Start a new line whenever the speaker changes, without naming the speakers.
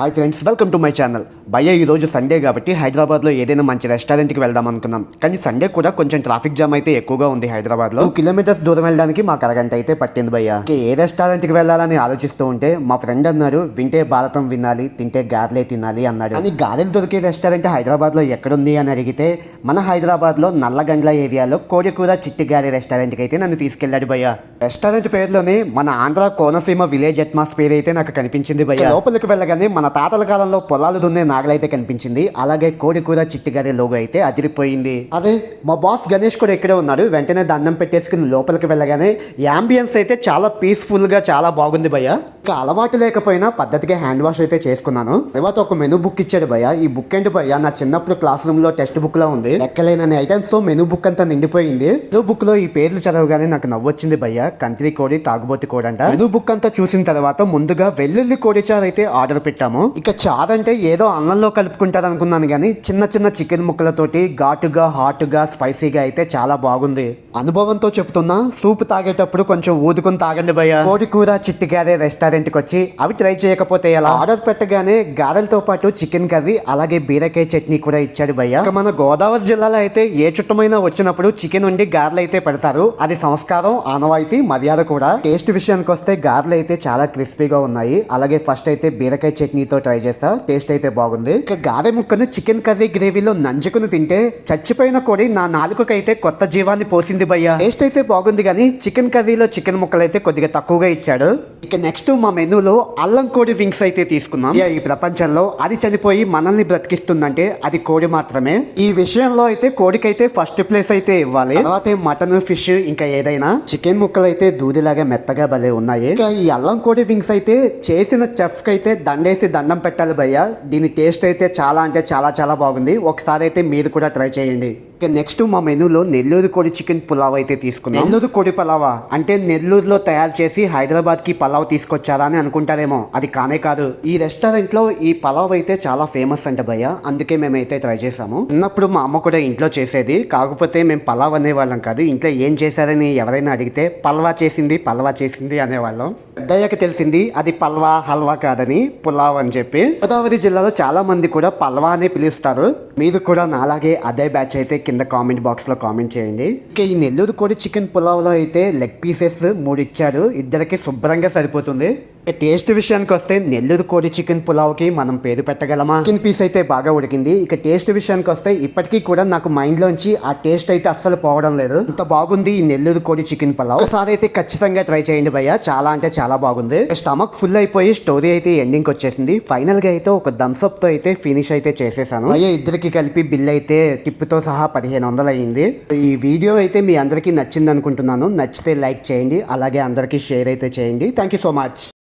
Hi friends, welcome to my channel. భయ్య ఈరోజు Sunday కాబట్టి హైదరాబాద్లో ఏదైనా మంచి రెస్టారెంట్కి వెళ్దాం అనుకున్నాం. కానీ సండే కూడా కొంచెం ట్రాఫిక్ జామ్ అయితే ఎక్కువగా ఉంది హైదరాబాద్లో. 2 కిలోమీటర్స్ దూరం వెళ్ళడానికి మాకు అరగంట అయితే పట్టింది భయ్య. ఏ రెస్టారెంట్కి వెళ్ళాలని ఆలోచిస్తూ ఉంటే మా ఫ్రెండ్ అన్నాడు, వింటే భారతం వినాలి, తింటే గారెలే తినాలి అన్నాడు. కానీ గారెలు దొరికే రెస్టారెంట్ హైదరాబాద్లో ఎక్కడుంది అని అడిగితే మన హైదరాబాద్లో నల్లగండ్ల ఏరియాలో కోడికూర చిట్టి గారి రెస్టారెంట్కి అయితే నన్ను తీసుకెళ్ళాడు భయ్య. రెస్టారెంట్ పేరులోనే మన ఆంధ్ర కోనసీమ విలేజ్ అట్మాస్ఫియర్ అయితే నాకు కనిపించింది భయ్య. లోపలికి వెళ్ళగానే మన తాతల కాలంలో పొలాలు దున్నే నాగలైతే కనిపించింది. అలాగే కోడికూర చిట్టిగారి లోగో అయితే అదిరిపోయింది. అదే మా బాస్ గణేష్ కూడా ఇక్కడే ఉన్నాడు. వెంటనే దండం పెట్టేసుకుని లోపలికి వెళ్ళగానే యాంబియన్స్ అయితే చాలా పీస్ఫుల్ గా చాలా బాగుంది భయ్య. ఇంకా అలవాటు లేకపోయినా పద్ధతిగా హ్యాండ్ వాష్ అయితే చేసుకున్నాను. తర్వాత ఒక మెనూ బుక్ ఇచ్చాడు భయ్య. ఈ బుక్ ఏంటి భయ్య, నా చిన్నప్పుడు క్లాస్ రూమ్ లో టెక్స్ట్ బుక్ లా ఉంది. లెక్కలేనని ఐటమ్స్ తో మెనూ బుక్ అంతా నిండిపోయింది. మెనూ బుక్ లో ఈ పేర్లు చదవగానే నాకు నవ్వొచ్చింది భయ్య. కంత్రి కోడి, తాగుబోతి కోడి అంట. మెనూ బుక్ అంతా చూసిన తర్వాత ముందుగా వెల్లుల్లి కోడి చారు అయితే ఆర్డర్ పెట్టాము. ఇక చారు అంటే ఏదో అన్నంలో కలుపుకుంటారు అనుకున్నాను, కానీ చిన్న చిన్న చికెన్ ముక్కలతోటి ఘాటుగా, హాట్గా, స్పైసీగా అయితే చాలా బాగుంది. అనుభవంతో చెప్తున్నా, సూప్ తాగేటప్పుడు కొంచెం ఊదుకుని తాగండి భయ్య. కోడికూర చిట్టి గారే రెస్టారెంట్కి వచ్చి అవి ట్రై చేయకపోతే ఎలా. ఆర్డర్ పెట్టగానే గారెలతో పాటు చికెన్ కర్రీ అలాగే బీరకాయ చట్నీ కూడా ఇచ్చాడు భయ్య. మన గోదావరి జిల్లాలో అయితే ఏ చుట్టమైనా వచ్చినప్పుడు చికెన్ ఉండి గారెలు అయితే పెడతారు. అది సంస్కారం, ఆనవాయితీ, మర్యాద కూడా. టేస్ట్ విషయానికి వస్తే గారెలు అయితే చాలా క్రిస్పీగా ఉన్నాయి. అలాగే ఫస్ట్ అయితే బీరకాయ చట్నీతో ట్రై చేస్తా, టేస్ట్ అయితే బాగుంది. ఇక గారె ముక్కను చికెన్ కర్రీ గ్రేవీలో నంజుకుని తింటే చచ్చిపోయిన కోడి నా నాలుకకైతే కొత్త జీవాన్ని పోసింది భయ్య. టేస్ట్ అయితే బాగుంది, కానీ చికెన్ కర్రీలో చికెన్ ముక్కలు అయితే కొద్దిగా తక్కువగా ఇచ్చాడు. ఇక నెక్స్ట్ మా మెనూలో అల్లం కోడి వింగ్స్ అయితే తీసుకున్నాం. ఈ ప్రపంచంలో అది చనిపోయి మనల్ని బ్రతికిస్తుందంటే అది కోడి మాత్రమే. ఈ విషయంలో అయితే కోడికైతే ఫస్ట్ ప్లేస్ అయితే ఇవ్వాలి. తర్వాత మటన్, ఫిష్, ఇంకా ఏదైనా. చికెన్ ముక్కలు అయితే దూదిలాగా మెత్తగా భలే ఉన్నాయి. ఇంకా ఈ అల్లం కోడి వింగ్స్ అయితే చేసిన చెఫ్ కి అయితే దండేసి దండం పెట్టాలి భయ్య. దీని టేస్ట్ అయితే చాలా అంటే చాలా చాలా బాగుంది. ఒకసారి అయితే మీరు కూడా ట్రై చేయండి. ఇక నెక్స్ట్ మా మెనూలో నెల్లూరు కోడి చికెన్ పులావ్ అయితే తీసుకున్నాం. నెల్లూరు కోడి పలావా అంటే నెల్లూరులో తయారు చేసి హైదరాబాద్ కి పలావ్ తీసుకొచ్చారా అని అనుకుంటారేమో, అది కానే కాదు. ఈ రెస్టారెంట్ లో ఈ పలావ్ అయితే చాలా ఫేమస్ అంట భయ్య. అందుకే మేమైతే ట్రై చేసాము. చిన్నప్పుడు మా అమ్మ కూడా ఇంట్లో చేసేది, కాకపోతే మేము పలావ్ అనేవాళ్ళం కాదు. ఇంట్లో ఏం చేశారని ఎవరైనా అడిగితే పల్వా చేసింది అనేవాళ్ళం. పెద్దయ్యాక తెలిసింది అది పల్వా హల్వా కాదని పులావ్ అని చెప్పి. గోదావరి జిల్లాలో చాలా మంది కూడా పల్వా అనే పిలుస్తారు. మీరు కూడా నాలాగే అదే బ్యాచ్ అయితే కింద కామెంట్ బాక్స్ లో కామెంట్ చేయండి. ఇక ఈ నెల్లూరు కోడి చికెన్ పులావ్ లో అయితే లెగ్ పీసెస్ 3 ఇచ్చారు. ఇద్దరికి శుభ్రంగా సరిపోతుంది. టేస్ట్ విషయానికి వస్తే నెల్లూరు కోడి చికెన్ పులావ్ కి మనం పేరు పెట్టగలమా? చికెన్ పీస్ అయితే బాగా ఉడికింది. ఇక టేస్ట్ విషయానికి వస్తే ఇప్పటికీ కూడా నాకు మైండ్ లోంచి ఆ టేస్ట్ అయితే అస్సలు పోవడం లేదు. అంత బాగుంది ఈ నెల్లూరు కోడి చికెన్ పులావ్. ఒకసారి అయితే ఖచ్చితంగా ట్రై చేయండి భయ్య. చాలా అంటే చాలా బాగుంది. స్టమక్ ఫుల్ అయిపోయి స్టోరీ అయితే ఎండింగ్ వచ్చేసింది. ఫైనల్ గా అయితే ఒక థమ్స్ అప్ తో అయితే ఫినిష్ అయితే చేసేసాను భయ్య. ఇద్దరికి కలిపి బిల్ అయితే టిప్తో సహా 1500 అయ్యింది. ఈ వీడియో అయితే మీ అందరికీ నచ్చింది అనుకుంటున్నాను. నచ్చితే లైక్ చేయండి, అలాగే అందరికీ షేర్ అయితే చేయండి. Thank you so much.